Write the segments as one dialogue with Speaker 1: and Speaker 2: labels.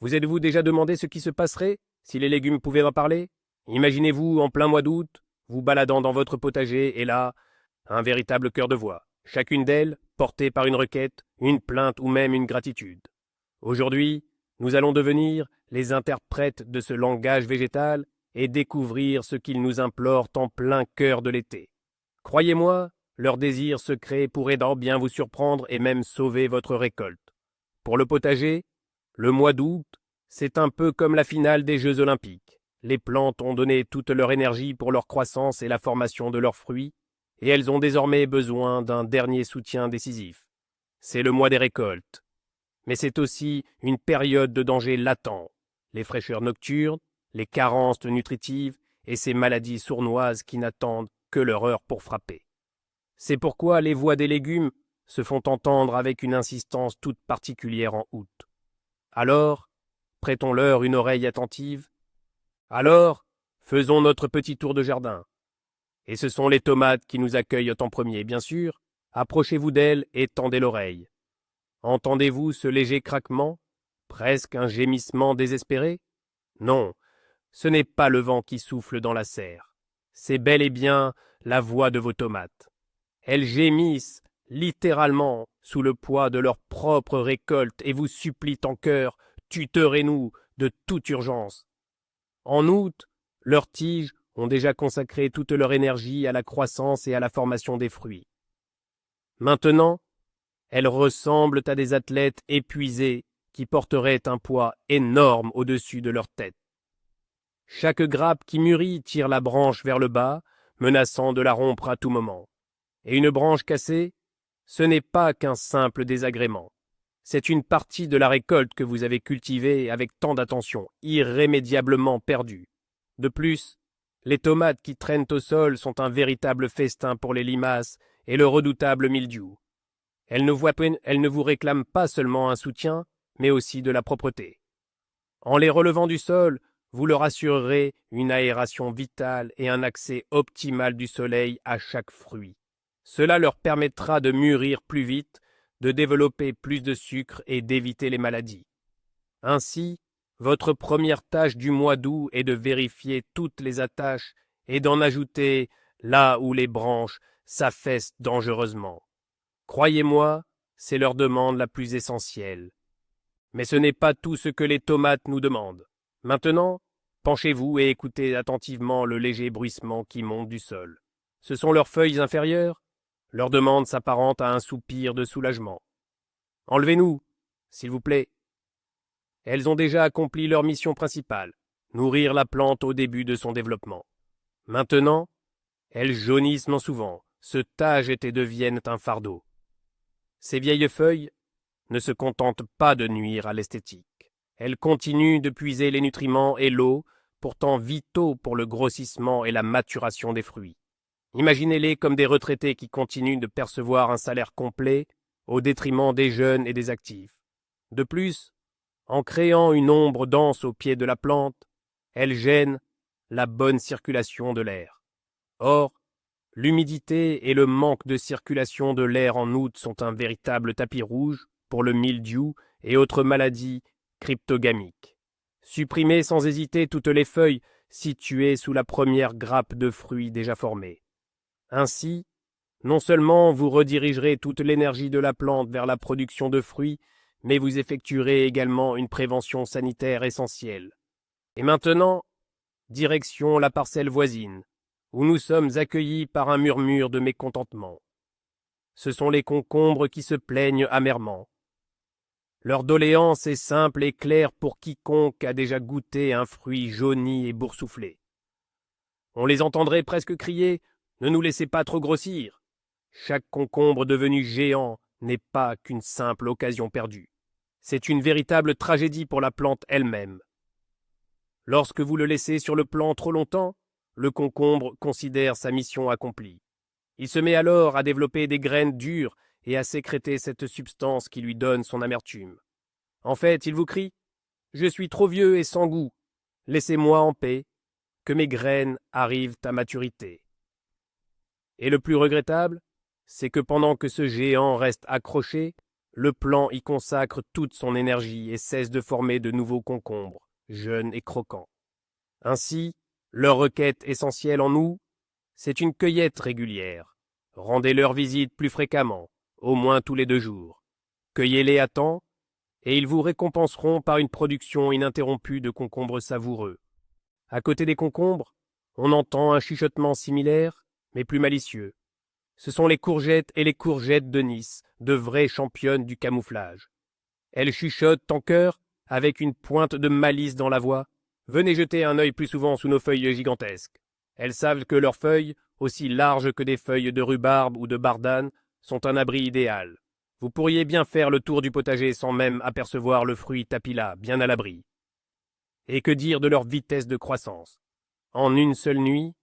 Speaker 1: Vous êtes-vous déjà demandé ce qui se passerait si les légumes pouvaient en parler? Imaginez-vous en plein mois d'août, vous baladant dans votre potager, et là, un véritable chœur de voix, chacune d'elles portée par une requête, une plainte ou même une gratitude. Aujourd'hui, nous allons devenir les interprètes de ce langage végétal et découvrir ce qu'ils nous implorent en plein cœur de l'été. Croyez-moi, leur désir secret pourrait bien vous surprendre et même sauver votre récolte. Pour le potager, le mois d'août, c'est un peu comme la finale des Jeux olympiques. Les plantes ont donné toute leur énergie pour leur croissance et la formation de leurs fruits, et elles ont désormais besoin d'un dernier soutien décisif. C'est le mois des récoltes. Mais c'est aussi une période de danger latent. Les fraîcheurs nocturnes, les carences nutritives et ces maladies sournoises qui n'attendent que leur heure pour frapper. C'est pourquoi les voix des légumes se font entendre avec une insistance toute particulière en août. Alors, prêtons-leur une oreille attentive. Alors, faisons notre petit tour de jardin. Et ce sont les tomates qui nous accueillent en premier, bien sûr. Approchez-vous d'elles et tendez l'oreille. Entendez-vous ce léger craquement, presque un gémissement désespéré? Non, ce n'est pas le vent qui souffle dans la serre. C'est bel et bien la voix de vos tomates. Elles gémissent, littéralement, sous le poids de leur propre récolte et vous supplient en chœur, tuteurez-nous de toute urgence. En août, leurs tiges ont déjà consacré toute leur énergie à la croissance et à la formation des fruits. Maintenant, elles ressemblent à des athlètes épuisés qui porteraient un poids énorme au-dessus de leur tête. Chaque grappe qui mûrit tire la branche vers le bas, menaçant de la rompre à tout moment. Et une branche cassée, ce n'est pas qu'un simple désagrément. C'est une partie de la récolte que vous avez cultivée avec tant d'attention, irrémédiablement perdue. De plus, les tomates qui traînent au sol sont un véritable festin pour les limaces et le redoutable mildiou. Elles ne vous réclament pas seulement un soutien, mais aussi de la propreté. En les relevant du sol, vous leur assurerez une aération vitale et un accès optimal du soleil à chaque fruit. Cela leur permettra de mûrir plus vite, de développer plus de sucre et d'éviter les maladies. Ainsi, votre première tâche du mois d'août est de vérifier toutes les attaches et d'en ajouter là où les branches s'affaissent dangereusement. Croyez-moi, c'est leur demande la plus essentielle. Mais ce n'est pas tout ce que les tomates nous demandent. Maintenant, penchez-vous et écoutez attentivement le léger bruissement qui monte du sol. Ce sont leurs feuilles inférieures. Leur demande s'apparente à un soupir de soulagement. Enlevez-nous, s'il vous plaît. Elles ont déjà accompli leur mission principale, nourrir la plante au début de son développement. Maintenant, elles jaunissent non souvent, se tagent et deviennent un fardeau. Ces vieilles feuilles ne se contentent pas de nuire à l'esthétique. Elles continuent de puiser les nutriments et l'eau, pourtant vitaux pour le grossissement et la maturation des fruits. Imaginez-les comme des retraités qui continuent de percevoir un salaire complet au détriment des jeunes et des actifs. De plus, en créant une ombre dense au pied de la plante, elles gênent la bonne circulation de l'air. Or, l'humidité et le manque de circulation de l'air en août sont un véritable tapis rouge pour le mildiou et autres maladies cryptogamiques. Supprimez sans hésiter toutes les feuilles situées sous la première grappe de fruits déjà formée. Ainsi, non seulement vous redirigerez toute l'énergie de la plante vers la production de fruits, mais vous effectuerez également une prévention sanitaire essentielle. Et maintenant, direction la parcelle voisine, où nous sommes accueillis par un murmure de mécontentement. Ce sont les concombres qui se plaignent amèrement. Leur doléance est simple et claire pour quiconque a déjà goûté un fruit jauni et boursouflé. On les entendrait presque crier « Ne nous laissez pas trop grossir !» Chaque concombre devenu géant n'est pas qu'une simple occasion perdue. C'est une véritable tragédie pour la plante elle-même. Lorsque vous le laissez sur le plan trop longtemps, le concombre considère sa mission accomplie. Il se met alors à développer des graines dures et à sécréter cette substance qui lui donne son amertume. En fait, il vous crie « Je suis trop vieux et sans goût. Laissez-moi en paix, que mes graines arrivent à maturité. » Et le plus regrettable, c'est que pendant que ce géant reste accroché, Le plant y consacre toute son énergie et cesse de former de nouveaux concombres, jeunes et croquants. Ainsi, leur requête essentielle en nous, c'est une cueillette régulière. Rendez-leur visite plus fréquemment, au moins tous les 2 jours. Cueillez-les à temps, et ils vous récompenseront par une production ininterrompue de concombres savoureux. À côté des concombres, on entend un chuchotement similaire, mais plus malicieux. Ce sont les courgettes et les courgettes de Nice, de vraies championnes du camouflage. Elles chuchotent en chœur, avec une pointe de malice dans la voix. Venez jeter un œil plus souvent sous nos feuilles gigantesques. Elles savent que leurs feuilles, aussi larges que des feuilles de rhubarbe ou de bardane, sont un abri idéal. Vous pourriez bien faire le tour du potager sans même apercevoir le fruit tapi là, bien à l'abri. Et que dire de leur vitesse de croissance? En une seule nuit,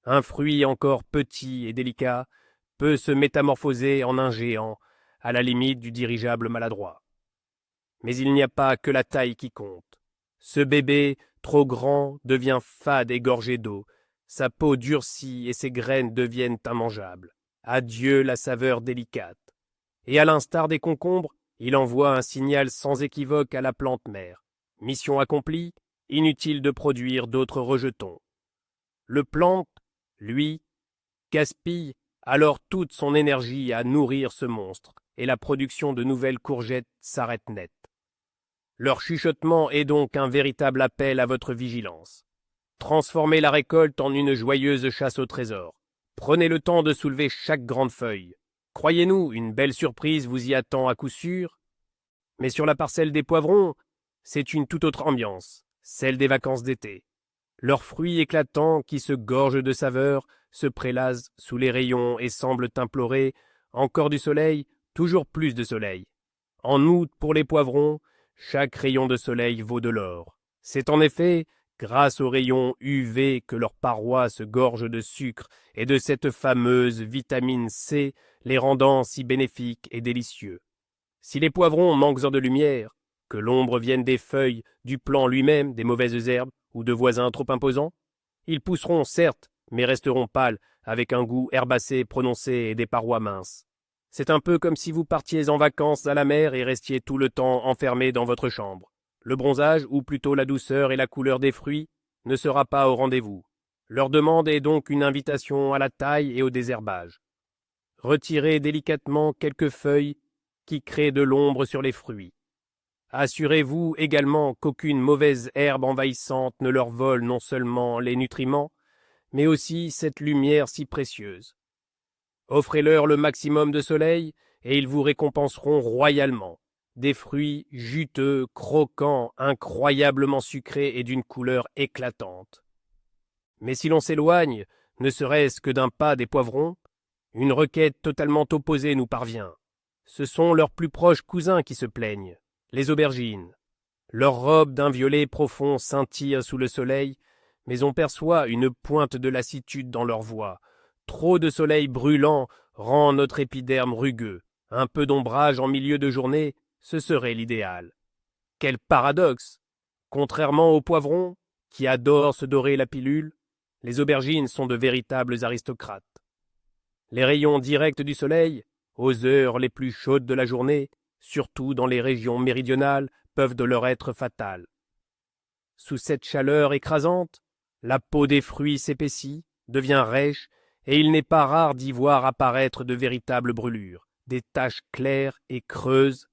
Speaker 1: un fruit encore petit et délicat peut se métamorphoser en un géant, à la limite du dirigeable maladroit. Mais il n'y a pas que la taille qui compte. Ce bébé, trop grand, devient fade et gorgé d'eau. Sa peau durcit et ses graines deviennent immangeables. Adieu la saveur délicate. Et à l'instar des concombres, il envoie un signal sans équivoque à la plante mère. Mission accomplie, inutile de produire d'autres rejetons. Le plante, lui, gaspille alors toute son énergie à nourrir ce monstre, et la production de nouvelles courgettes s'arrête net. Leur chuchotement est donc un véritable appel à votre vigilance. Transformez la récolte en une joyeuse chasse au trésor. Prenez le temps de soulever chaque grande feuille. Croyez-nous, une belle surprise vous y attend à coup sûr. Mais sur la parcelle des poivrons, c'est une toute autre ambiance, celle des vacances d'été. Leurs fruits éclatants, qui se gorgent de saveur, se prélasent sous les rayons et semblent implorer encore du soleil, toujours plus de soleil. En août, pour les poivrons, chaque rayon de soleil vaut de l'or. C'est en effet grâce aux rayons UV que leurs parois se gorgent de sucre et de cette fameuse vitamine C, les rendant si bénéfiques et délicieux. Si les poivrons manquent de lumière, que l'ombre vienne des feuilles, du plant lui-même, des mauvaises herbes ou de voisins trop imposants, ils pousseront certes, mais resteront pâles, avec un goût herbacé prononcé et des parois minces. C'est un peu comme si vous partiez en vacances à la mer et restiez tout le temps enfermé dans votre chambre. Le bronzage, ou plutôt la douceur et la couleur des fruits, ne sera pas au rendez-vous. Leur demande est donc une invitation à la taille et au désherbage. Retirez délicatement quelques feuilles qui créent de l'ombre sur les fruits. Assurez-vous également qu'aucune mauvaise herbe envahissante ne leur vole non seulement les nutriments, mais aussi cette lumière si précieuse. Offrez-leur le maximum de soleil, et ils vous récompenseront royalement. Des fruits juteux, croquants, incroyablement sucrés et d'une couleur éclatante. Mais si l'on s'éloigne, ne serait-ce que d'un pas des poivrons, une requête totalement opposée nous parvient. Ce sont leurs plus proches cousins qui se plaignent, les aubergines. Leurs robes d'un violet profond scintillent sous le soleil, mais on perçoit une pointe de lassitude dans leur voix. Trop de soleil brûlant rend notre épiderme rugueux. Un peu d'ombrage en milieu de journée, ce serait l'idéal. Quel paradoxe! Contrairement aux poivrons, qui adorent se dorer la pilule, les aubergines sont de véritables aristocrates. Les rayons directs du soleil, aux heures les plus chaudes de la journée, surtout dans les régions méridionales, peuvent de leur être fatales. Sous cette chaleur écrasante, la peau des fruits s'épaissit, devient rêche, et il n'est pas rare d'y voir apparaître de véritables brûlures, des taches claires et creuses.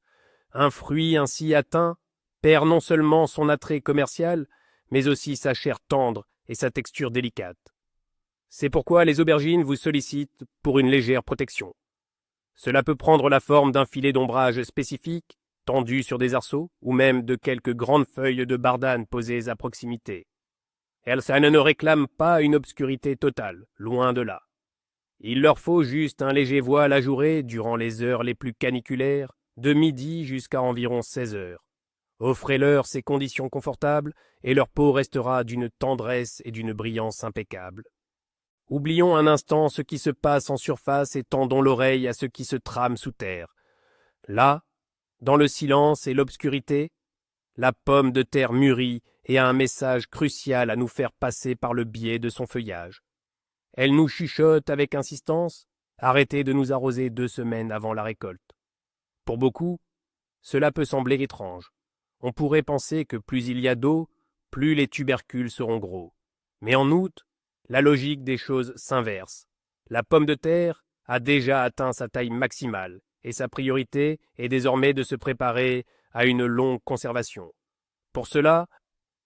Speaker 1: Un fruit ainsi atteint perd non seulement son attrait commercial, mais aussi sa chair tendre et sa texture délicate. C'est pourquoi les aubergines vous sollicitent pour une légère protection. Cela peut prendre la forme d'un filet d'ombrage spécifique, tendu sur des arceaux, ou même de quelques grandes feuilles de bardane posées à proximité. Ça ne réclame pas une obscurité totale, loin de là. Il leur faut juste un léger voile ajouré durant les heures les plus caniculaires, de midi jusqu'à environ 16 heures. Offrez-leur ces conditions confortables, et leur peau restera d'une tendresse et d'une brillance impeccables. Oublions un instant ce qui se passe en surface et tendons l'oreille à ce qui se trame sous terre. Là, dans le silence et l'obscurité, la pomme de terre mûrit et a un message crucial à nous faire passer par le biais de son feuillage. Elle nous chuchote avec insistance, arrêtez de nous arroser 2 semaines avant la récolte. Pour beaucoup, Cela peut sembler étrange. On pourrait penser que plus il y a d'eau, plus les tubercules seront gros. Mais en août, la logique des choses s'inverse. La pomme de terre a déjà atteint sa taille maximale et sa priorité est désormais de se préparer à une longue conservation. Pour cela,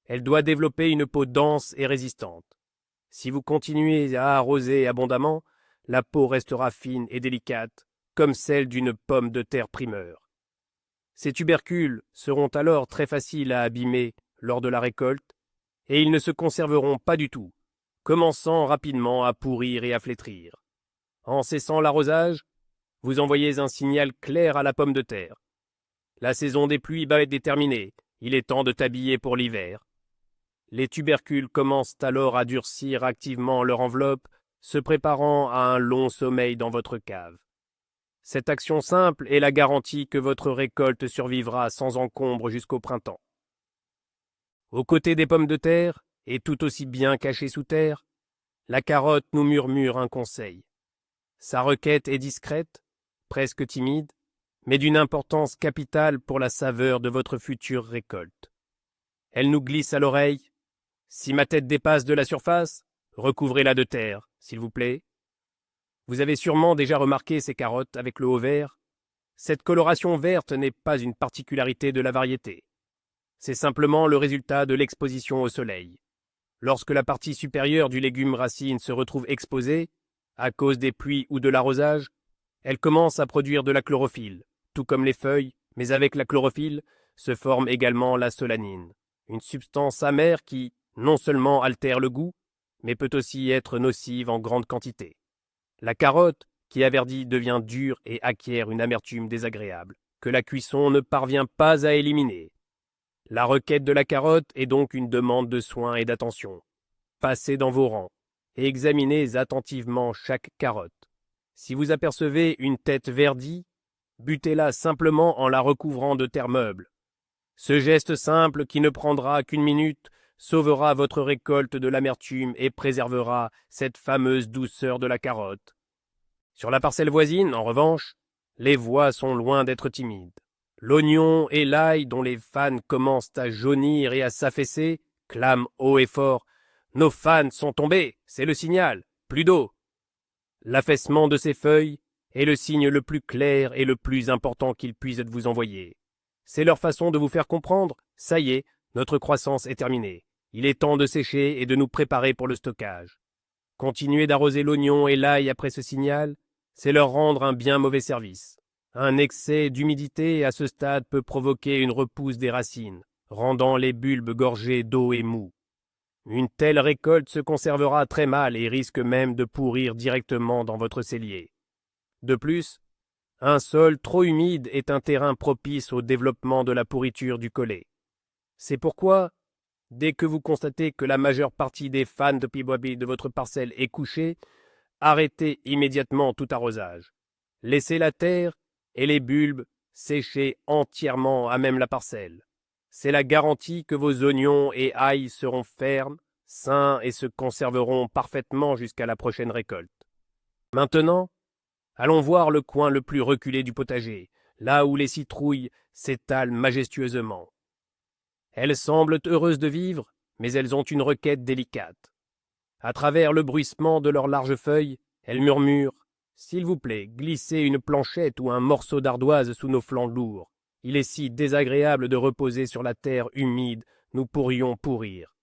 Speaker 1: elle doit développer une peau dense et résistante. Si vous continuez à arroser abondamment, la peau restera fine et délicate, comme celle d'une pomme de terre primeur. Ces tubercules seront alors très faciles à abîmer lors de la récolte, et ils ne se conserveront pas du tout, commençant rapidement à pourrir et à flétrir. En cessant l'arrosage, vous envoyez un signal clair à la pomme de terre. La saison des pluies va être déterminée, il est temps de t'habiller pour l'hiver. Les tubercules commencent alors à durcir activement leur enveloppe, se préparant à un long sommeil dans votre cave. Cette action simple est la garantie que votre récolte survivra sans encombre jusqu'au printemps. Aux côtés des pommes de terre, et tout aussi bien cachées sous terre, la carotte nous murmure un conseil. Sa requête est discrète, presque timide, mais d'une importance capitale pour la saveur de votre future récolte. Elle nous glisse à l'oreille. Si ma tête dépasse de la surface, recouvrez-la de terre, s'il vous plaît. Vous avez sûrement déjà remarqué ces carottes avec le haut vert. Cette coloration verte n'est pas une particularité de la variété. C'est simplement le résultat de l'exposition au soleil. Lorsque la partie supérieure du légume racine se retrouve exposée, à cause des pluies ou de l'arrosage, elle commence à produire de la chlorophylle, tout comme les feuilles, mais avec la chlorophylle se forme également la solanine, une substance amère qui, non seulement altère le goût, mais peut aussi être nocive en grande quantité. La carotte, qui averdit, devient dure et acquiert une amertume désagréable, que la cuisson ne parvient pas à éliminer. La requête de la carotte est donc une demande de soins et d'attention. Passez dans vos rangs et examinez attentivement chaque carotte. Si vous apercevez une tête verdie, butez-la simplement en la recouvrant de terre meuble. Ce geste simple, qui ne prendra qu'une minute, sauvera votre récolte de l'amertume et préservera cette fameuse douceur de la carotte. Sur la parcelle voisine, en revanche, les voix sont loin d'être timides. L'oignon et l'ail, dont les fans commencent à jaunir et à s'affaisser, clament haut et fort. Nos fans sont tombés, c'est le signal, plus d'eau. L'affaissement de ces feuilles est le signe le plus clair et le plus important qu'ils puissent vous envoyer. C'est leur façon de vous faire comprendre, ça y est, notre croissance est terminée. Il est temps de sécher et de nous préparer pour le stockage. Continuer d'arroser l'oignon et l'ail après ce signal, c'est leur rendre un bien mauvais service. Un excès d'humidité à ce stade peut provoquer une repousse des racines, rendant les bulbes gorgés d'eau et mous. Une telle récolte se conservera très mal et risque même de pourrir directement dans votre cellier. De plus, un sol trop humide est un terrain propice au développement de la pourriture du collet. C'est pourquoi, dès que vous constatez que la majeure partie des fans de piboabi de votre parcelle est couchée, arrêtez immédiatement tout arrosage. Laissez la terre et les bulbes sécher entièrement à même la parcelle. C'est la garantie que vos oignons et ail seront fermes, sains et se conserveront parfaitement jusqu'à la prochaine récolte. Maintenant, allons voir le coin le plus reculé du potager, là où les citrouilles s'étalent majestueusement. Elles semblent heureuses de vivre, mais elles ont une requête délicate. À travers le bruissement de leurs larges feuilles, elles murmurent « S'il vous plaît, glissez une planchette ou un morceau d'ardoise sous nos flancs lourds. Il est si désagréable de reposer sur la terre humide, nous pourrions pourrir. »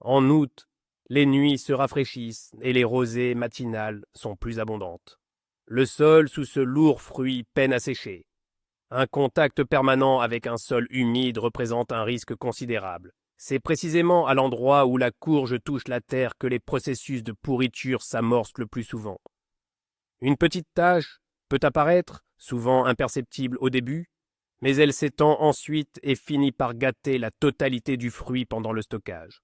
Speaker 1: En août, les nuits se rafraîchissent et les rosées matinales sont plus abondantes. Le sol sous ce lourd fruit peine à sécher. Un contact permanent avec un sol humide représente un risque considérable. C'est précisément à l'endroit où la courge touche la terre que les processus de pourriture s'amorcent le plus souvent. Une petite tache peut apparaître, souvent imperceptible au début, mais elle s'étend ensuite et finit par gâter la totalité du fruit pendant le stockage.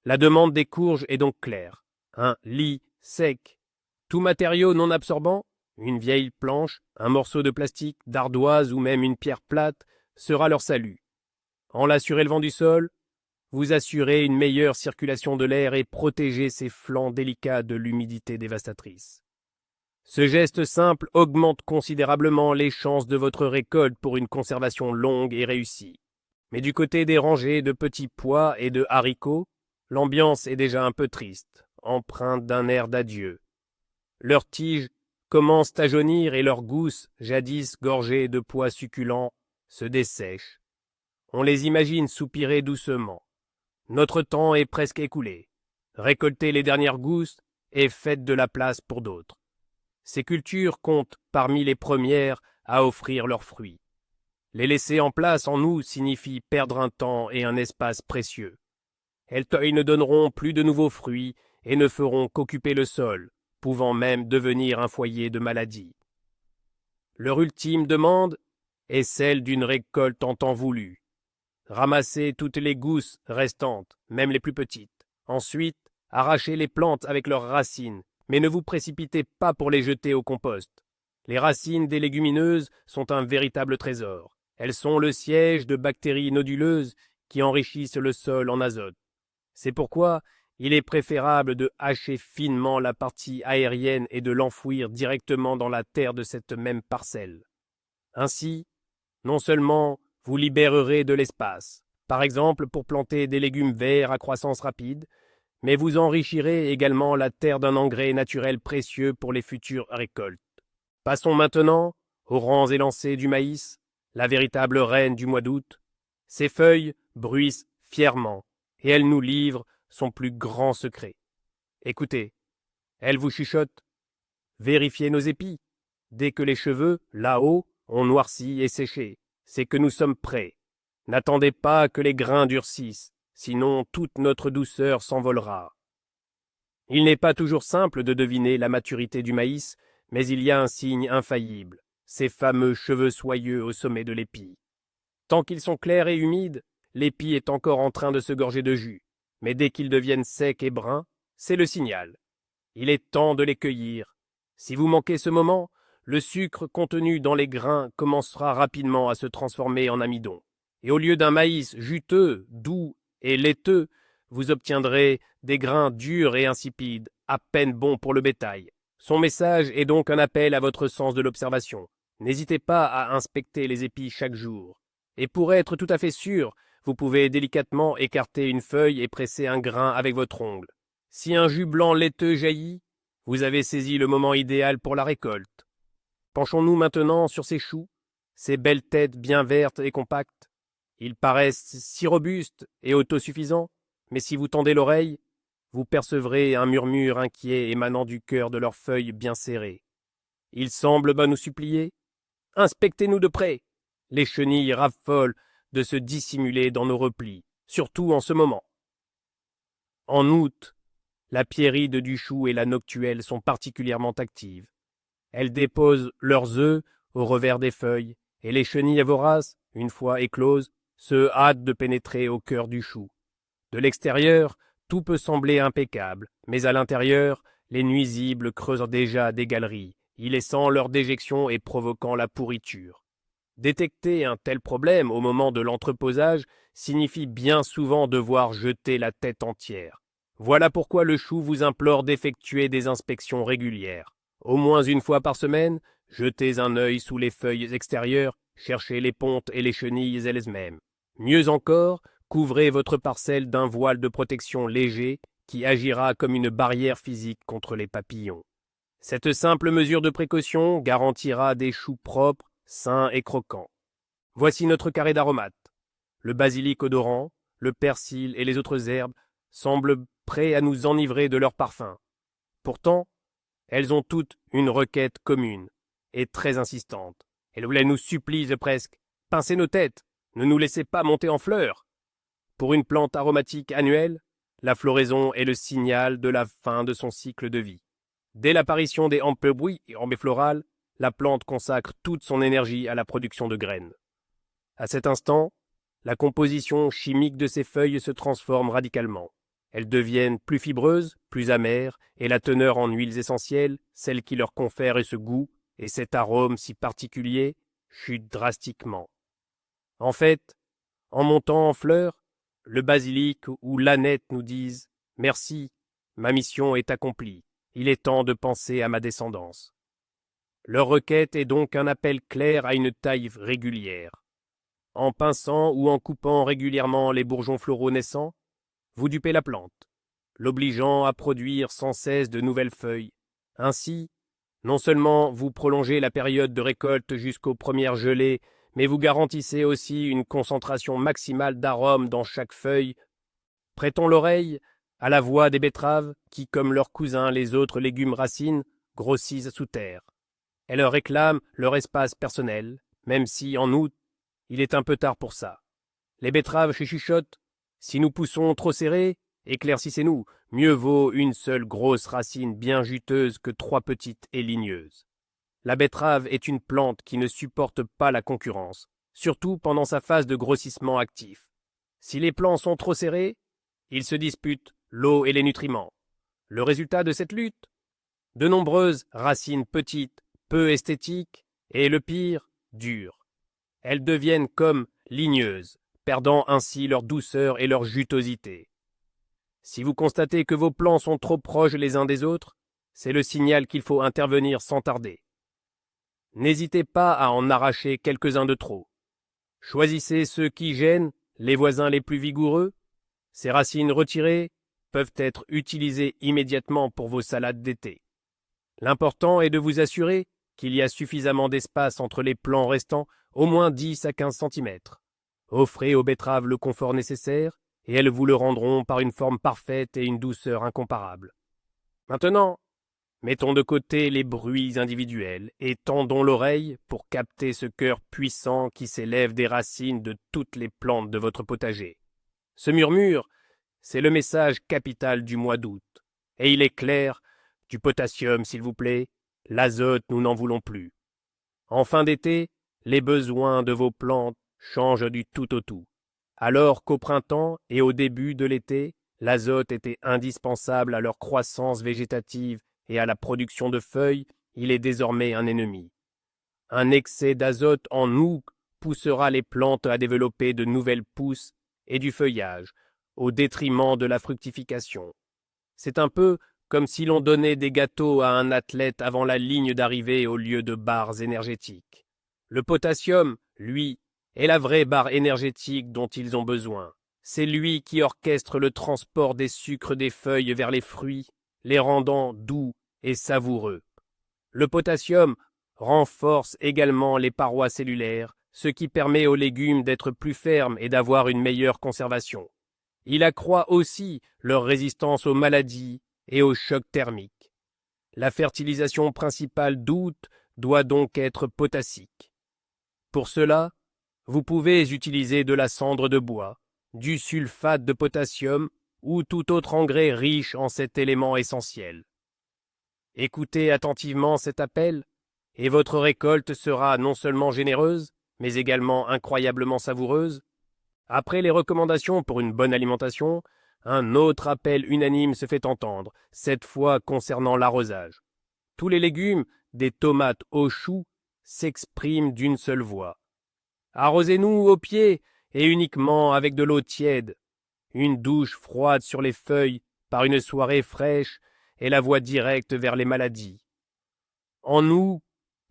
Speaker 1: La demande des courges est donc claire. Un lit sec, tout matériau non absorbant, une vieille planche, un morceau de plastique, d'ardoise ou même une pierre plate sera leur salut. En la surélevant du sol, vous assurez une meilleure circulation de l'air et protégez ses flancs délicats de l'humidité dévastatrice. Ce geste simple augmente considérablement les chances de votre récolte pour une conservation longue et réussie. Mais du côté des rangées de petits pois et de haricots, l'ambiance est déjà un peu triste, empreinte d'un air d'adieu. Leurs tiges commencent à jaunir et leurs gousses, jadis gorgées de pois succulents, se dessèchent. On les imagine soupirer doucement. Notre temps est presque écoulé. Récoltez les dernières gousses et faites de la place pour d'autres. Ces cultures comptent parmi les premières à offrir leurs fruits. Les laisser en place en nous signifie perdre un temps et un espace précieux. Elles ne donneront plus de nouveaux fruits et ne feront qu'occuper le sol, pouvant même devenir un foyer de maladie. Leur ultime demande est celle d'une récolte en temps voulu. Ramassez toutes les gousses restantes, même les plus petites. Ensuite, arrachez les plantes avec leurs racines, mais ne vous précipitez pas pour les jeter au compost. Les racines des légumineuses sont un véritable trésor. Elles sont le siège de bactéries noduleuses qui enrichissent le sol en azote. C'est pourquoi il est préférable de hacher finement la partie aérienne et de l'enfouir directement dans la terre de cette même parcelle. Ainsi, non seulement vous libérerez de l'espace, par exemple pour planter des légumes verts à croissance rapide, mais vous enrichirez également la terre d'un engrais naturel précieux pour les futures récoltes. Passons maintenant aux rangs élancés du maïs, la véritable reine du mois d'août. Ses feuilles bruissent fièrement, et elle nous livre son plus grand secret. Écoutez, elle vous chuchote. Vérifiez nos épis. Dès que les cheveux, là-haut, ont noirci et séché, c'est que nous sommes prêts. N'attendez pas que les grains durcissent, sinon toute notre douceur s'envolera. Il n'est pas toujours simple de deviner la maturité du maïs, mais il y a un signe infaillible, ces fameux cheveux soyeux au sommet de l'épi. Tant qu'ils sont clairs et humides, l'épi est encore en train de se gorger de jus, mais dès qu'ils deviennent secs et bruns, c'est le signal. Il est temps de les cueillir. Si vous manquez ce moment, le sucre contenu dans les grains commencera rapidement à se transformer en amidon. Et au lieu d'un maïs juteux, doux et laiteux, vous obtiendrez des grains durs et insipides, à peine bons pour le bétail. Son message est donc un appel à votre sens de l'observation. N'hésitez pas à inspecter les épis chaque jour. Et pour être tout à fait sûr, vous pouvez délicatement écarter une feuille et presser un grain avec votre ongle. Si un jus blanc laiteux jaillit, vous avez saisi le moment idéal pour la récolte. Penchons-nous maintenant sur ces choux, ces belles têtes bien vertes et compactes. Ils paraissent si robustes et autosuffisants, mais si vous tendez l'oreille, vous percevrez un murmure inquiet émanant du cœur de leurs feuilles bien serrées. Ils semblent nous supplier. Inspectez-nous de près. Les chenilles raffolent de se dissimuler dans nos replis, surtout en ce moment. En août, la pierride du chou et la noctuelle sont particulièrement actives. Elles déposent leurs œufs au revers des feuilles, et les chenilles voraces, une fois écloses, se hâtent de pénétrer au cœur du chou. De l'extérieur, tout peut sembler impeccable, mais à l'intérieur, les nuisibles creusent déjà des galeries, y laissant leur déjection et provoquant la pourriture. Détecter un tel problème au moment de l'entreposage signifie bien souvent devoir jeter la tête entière. Voilà pourquoi le chou vous implore d'effectuer des inspections régulières. Au moins une fois par semaine, jetez un œil sous les feuilles extérieures, cherchez les pontes et les chenilles elles-mêmes. Mieux encore, couvrez votre parcelle d'un voile de protection léger qui agira comme une barrière physique contre les papillons. Cette simple mesure de précaution garantira des choux propres, sains et croquants. Voici notre carré d'aromates. Le basilic odorant, le persil et les autres herbes semblent prêts à nous enivrer de leur parfum. Pourtant, elles ont toutes une requête commune et très insistante. Elles nous supplient presque. Pincez nos têtes, ne nous laissez pas monter en fleurs. Pour une plante aromatique annuelle, la floraison est le signal de la fin de son cycle de vie. Dès l'apparition des hampebouis et ambées florales, la plante consacre toute son énergie à la production de graines. À cet instant, la composition chimique de ces feuilles se transforme radicalement. Elles deviennent plus fibreuses, plus amères, et la teneur en huiles essentielles, celle qui leur confère ce goût et cet arôme si particulier, chute drastiquement. En fait, en montant en fleurs, le basilic ou l'ânette nous disent « Merci, ma mission est accomplie, il est temps de penser à ma descendance ». Leur requête est donc un appel clair à une taille régulière. En pinçant ou en coupant régulièrement les bourgeons floraux naissants, vous dupez la plante, l'obligeant à produire sans cesse de nouvelles feuilles. Ainsi, non seulement vous prolongez la période de récolte jusqu'aux premières gelées, mais vous garantissez aussi une concentration maximale d'arômes dans chaque feuille. Prêtons l'oreille à la voix des betteraves qui, comme leurs cousins les autres légumes racines, grossissent sous terre. Elles leur réclament leur espace personnel, même si, en août, il est un peu tard pour ça. Les betteraves chuchotent. Si nous poussons trop serré, éclaircissez-nous. Mieux vaut une seule grosse racine bien juteuse que 3 petites et ligneuses. La betterave est une plante qui ne supporte pas la concurrence, surtout pendant sa phase de grossissement actif. Si les plants sont trop serrés, ils se disputent l'eau et les nutriments. Le résultat de cette lutte? De nombreuses racines petites, peu esthétiques, et le pire, dures. Elles deviennent comme ligneuses, perdant ainsi leur douceur et leur jutosité. Si vous constatez que vos plants sont trop proches les uns des autres, c'est le signal qu'il faut intervenir sans tarder. N'hésitez pas à en arracher quelques-uns de trop. Choisissez ceux qui gênent, les voisins les plus vigoureux. Ces racines retirées peuvent être utilisées immédiatement pour vos salades d'été. L'important est de vous assurer qu'il y a suffisamment d'espace entre les plants restants, au moins 10 à 15 cm. Offrez aux betteraves le confort nécessaire, et elles vous le rendront par une forme parfaite et une douceur incomparable. Maintenant, mettons de côté les bruits individuels et tendons l'oreille pour capter ce chœur puissant qui s'élève des racines de toutes les plantes de votre potager. Ce murmure, c'est le message capital du mois d'août. Et il est clair, du potassium s'il vous plaît, l'azote nous n'en voulons plus. En fin d'été, les besoins de vos plantes changent du tout au tout. Alors qu'au printemps et au début de l'été, l'azote était indispensable à leur croissance végétative et à la production de feuilles, il est désormais un ennemi. Un excès d'azote en août poussera les plantes à développer de nouvelles pousses et du feuillage, au détriment de la fructification. C'est un peu comme si l'on donnait des gâteaux à un athlète avant la ligne d'arrivée au lieu de barres énergétiques. Le potassium, lui, est la vraie barre énergétique dont ils ont besoin. C'est lui qui orchestre le transport des sucres des feuilles vers les fruits, les rendant doux et savoureux. Le potassium renforce également les parois cellulaires, ce qui permet aux légumes d'être plus fermes et d'avoir une meilleure conservation. Il accroît aussi leur résistance aux maladies et aux chocs thermiques. La fertilisation principale d'août doit donc être potassique. Pour cela, vous pouvez utiliser de la cendre de bois, du sulfate de potassium ou tout autre engrais riche en cet élément essentiel. Écoutez attentivement cet appel, et votre récolte sera non seulement généreuse, mais également incroyablement savoureuse. Après les recommandations pour une bonne alimentation, un autre appel unanime se fait entendre, cette fois concernant l'arrosage. Tous les légumes, des tomates aux choux, s'expriment d'une seule voix. Arrosez-nous aux pieds et uniquement avec de l'eau tiède. Une douche froide sur les feuilles par une soirée fraîche est la voie directe vers les maladies. En août,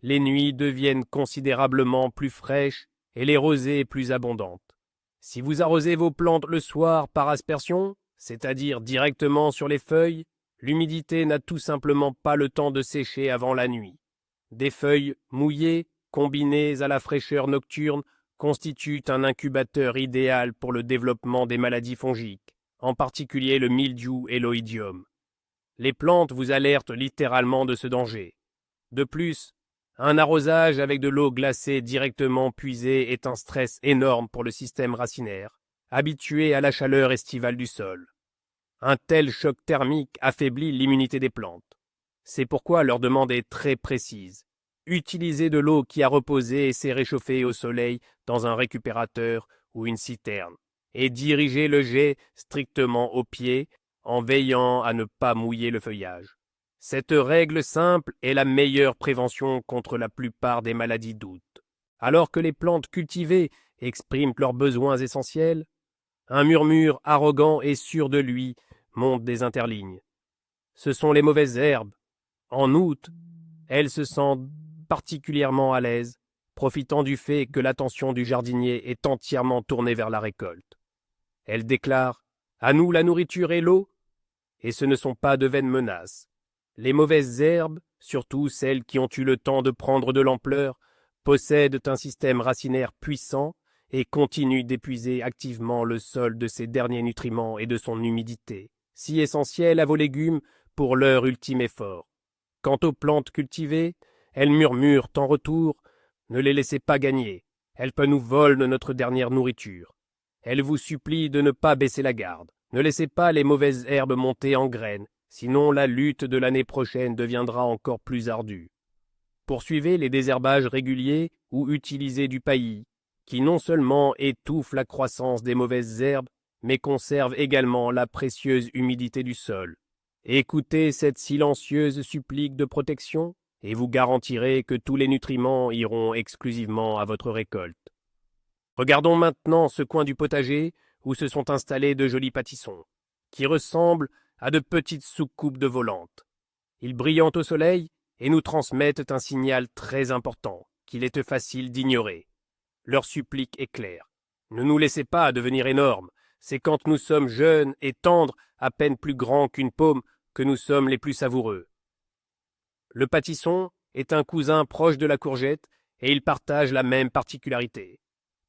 Speaker 1: les nuits deviennent considérablement plus fraîches et les rosées plus abondantes. Si vous arrosez vos plantes le soir par aspersion, c'est-à-dire directement sur les feuilles, l'humidité n'a tout simplement pas le temps de sécher avant la nuit. Des feuilles mouillées, combinées à la fraîcheur nocturne, constituent un incubateur idéal pour le développement des maladies fongiques, en particulier le mildiou et l'oïdium. Les plantes vous alertent littéralement de ce danger. De plus, un arrosage avec de l'eau glacée directement puisée est un stress énorme pour le système racinaire, habitué à la chaleur estivale du sol. Un tel choc thermique affaiblit l'immunité des plantes. C'est pourquoi leur demande est très précise. Utilisez de l'eau qui a reposé et s'est réchauffée au soleil dans un récupérateur ou une citerne, et dirigez le jet strictement au pied en veillant à ne pas mouiller le feuillage. Cette règle simple est la meilleure prévention contre la plupart des maladies d'août. Alors que les plantes cultivées expriment leurs besoins essentiels, un murmure arrogant et sûr de lui monte des interlignes. Ce sont les mauvaises herbes. En août, elles se sentent particulièrement à l'aise, profitant du fait que l'attention du jardinier est entièrement tournée vers la récolte. Elle déclare « À nous la nourriture et l'eau », et ce ne sont pas de vaines menaces. Les mauvaises herbes, surtout celles qui ont eu le temps de prendre de l'ampleur, possèdent un système racinaire puissant et continuent d'épuiser activement le sol de ses derniers nutriments et de son humidité, si essentielle à vos légumes pour leur ultime effort. Quant aux plantes cultivées, elles murmurent en retour « Ne les laissez pas gagner, elles peuvent nous voler notre dernière nourriture. » Elles vous supplient de ne pas baisser la garde. Ne laissez pas les mauvaises herbes monter en graines, sinon la lutte de l'année prochaine deviendra encore plus ardue. Poursuivez les désherbages réguliers ou utilisez du paillis, qui non seulement étouffe la croissance des mauvaises herbes, mais conserve également la précieuse humidité du sol. Écoutez cette silencieuse supplique de protection, et vous garantirez que tous les nutriments iront exclusivement à votre récolte. Regardons maintenant ce coin du potager où se sont installés de jolis pâtissons, qui ressemblent à de petites soucoupes de volantes. Ils brillent au soleil et nous transmettent un signal très important qu'il est facile d'ignorer. Leur supplique est claire. Ne nous laissez pas devenir énormes. C'est quand nous sommes jeunes et tendres, à peine plus grands qu'une paume, que nous sommes les plus savoureux. Le pâtisson est un cousin proche de la courgette et il partage la même particularité.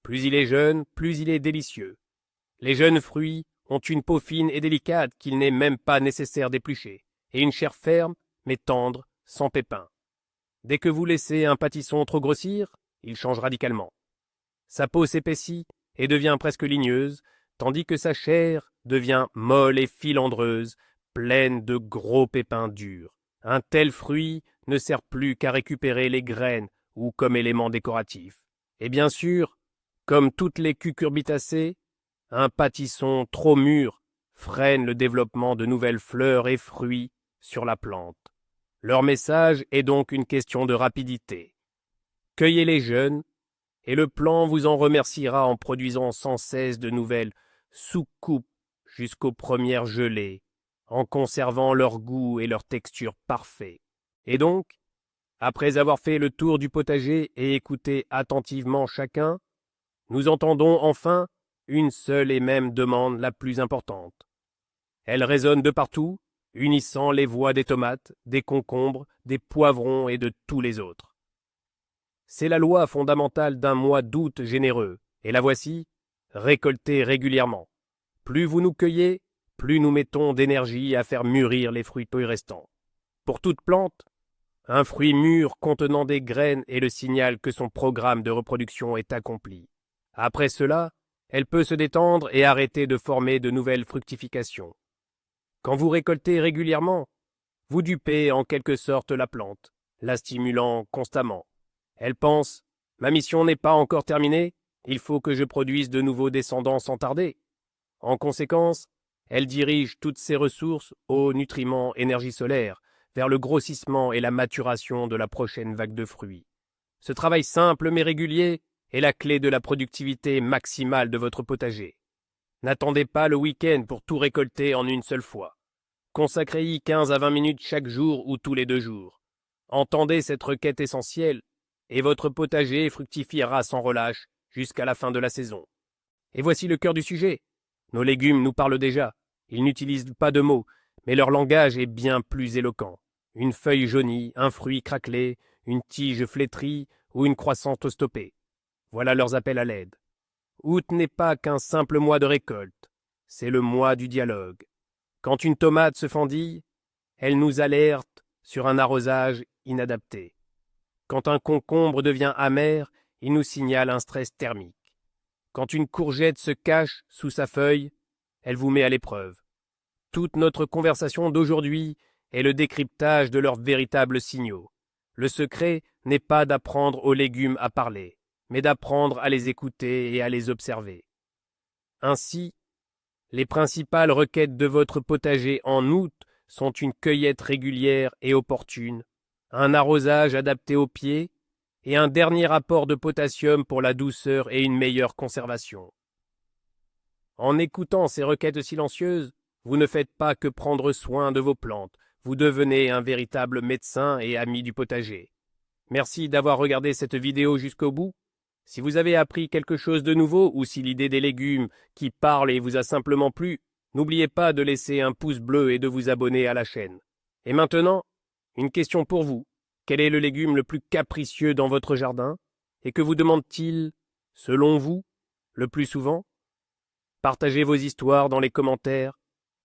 Speaker 1: Plus il est jeune, plus il est délicieux. Les jeunes fruits ont une peau fine et délicate qu'il n'est même pas nécessaire d'éplucher, et une chair ferme, mais tendre, sans pépins. Dès que vous laissez un pâtisson trop grossir, il change radicalement. Sa peau s'épaissit et devient presque ligneuse, tandis que sa chair devient molle et filandreuse, pleine de gros pépins durs. Un tel fruit ne sert plus qu'à récupérer les graines ou comme élément décoratif. Et bien sûr, comme toutes les cucurbitacées, un pâtisson trop mûr freine le développement de nouvelles fleurs et fruits sur la plante. Leur message est donc une question de rapidité. Cueillez les jeunes, et le plant vous en remerciera en produisant sans cesse de nouvelles soucoupes jusqu'aux premières gelées, en conservant leur goût et leur texture parfaits. Et donc, après avoir fait le tour du potager et écouté attentivement chacun, nous entendons enfin une seule et même demande la plus importante. Elle résonne de partout, unissant les voix des tomates, des concombres, des poivrons et de tous les autres. C'est la loi fondamentale d'un mois d'août généreux, et la voici, récoltez régulièrement. Plus vous nous cueillez, plus nous mettons d'énergie à faire mûrir les fruits restants. Pour toute plante, un fruit mûr contenant des graines est le signal que son programme de reproduction est accompli. Après cela, elle peut se détendre et arrêter de former de nouvelles fructifications. Quand vous récoltez régulièrement, vous dupez en quelque sorte la plante, la stimulant constamment. Elle pense « Ma mission n'est pas encore terminée, il faut que je produise de nouveaux descendants sans tarder ». En conséquence, elle dirige toutes ses ressources, eau, nutriments, énergie solaire, vers le grossissement et la maturation de la prochaine vague de fruits. Ce travail simple mais régulier est la clé de la productivité maximale de votre potager. N'attendez pas le week-end pour tout récolter en une seule fois. Consacrez-y 15 à 20 minutes chaque jour ou tous les 2 jours. Entendez cette requête essentielle, et votre potager fructifiera sans relâche jusqu'à la fin de la saison. Et voici le cœur du sujet. Nos légumes nous parlent déjà. Ils n'utilisent pas de mots, mais leur langage est bien plus éloquent. Une feuille jaunie, un fruit craquelé, une tige flétrie ou une croissance stoppée. Voilà leurs appels à l'aide. Août n'est pas qu'un simple mois de récolte, c'est le mois du dialogue. Quand une tomate se fendille, elle nous alerte sur un arrosage inadapté. Quand un concombre devient amer, il nous signale un stress thermique. Quand une courgette se cache sous sa feuille, elle vous met à l'épreuve. Toute notre conversation d'aujourd'hui est le décryptage de leurs véritables signaux. Le secret n'est pas d'apprendre aux légumes à parler, mais d'apprendre à les écouter et à les observer. Ainsi, les principales requêtes de votre potager en août sont une cueillette régulière et opportune, un arrosage adapté aux pieds et un dernier apport de potassium pour la douceur et une meilleure conservation. En écoutant ces requêtes silencieuses, vous ne faites pas que prendre soin de vos plantes, vous devenez un véritable médecin et ami du potager. Merci d'avoir regardé cette vidéo jusqu'au bout. Si vous avez appris quelque chose de nouveau ou si l'idée des légumes qui parlent et vous a simplement plu, n'oubliez pas de laisser un pouce bleu et de vous abonner à la chaîne. Et maintenant, une question pour vous. Quel est le légume le plus capricieux dans votre jardin? Et que vous demande-t-il, selon vous, le plus souvent? Partagez vos histoires dans les commentaires